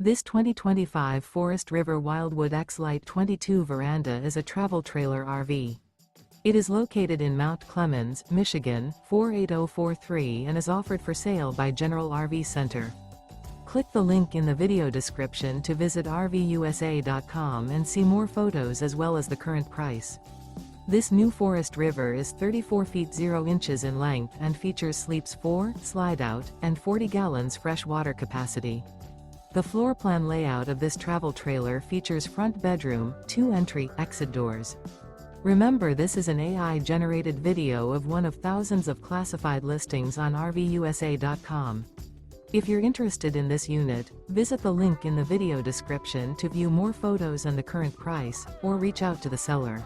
This 2025 Forest River Wildwood X-Lite 22 veranda is a travel trailer RV. It is located in Mount Clemens, Michigan, 48043 and is offered for sale by General RV Center. Click the link in the video description to visit RVUSA.com and see more photos as well as the current price. This new Forest River is 34 feet 0 inches in length and features sleeps 4, Slideout, and 40 gallons fresh water capacity. The floor plan layout of this travel trailer features front bedroom, 2 entry/exit doors. Remember, this is an AI-generated video of one of thousands of classified listings on RVUSA.com. If you're interested in this unit, visit the link in the video description to view more photos and the current price, or reach out to the seller.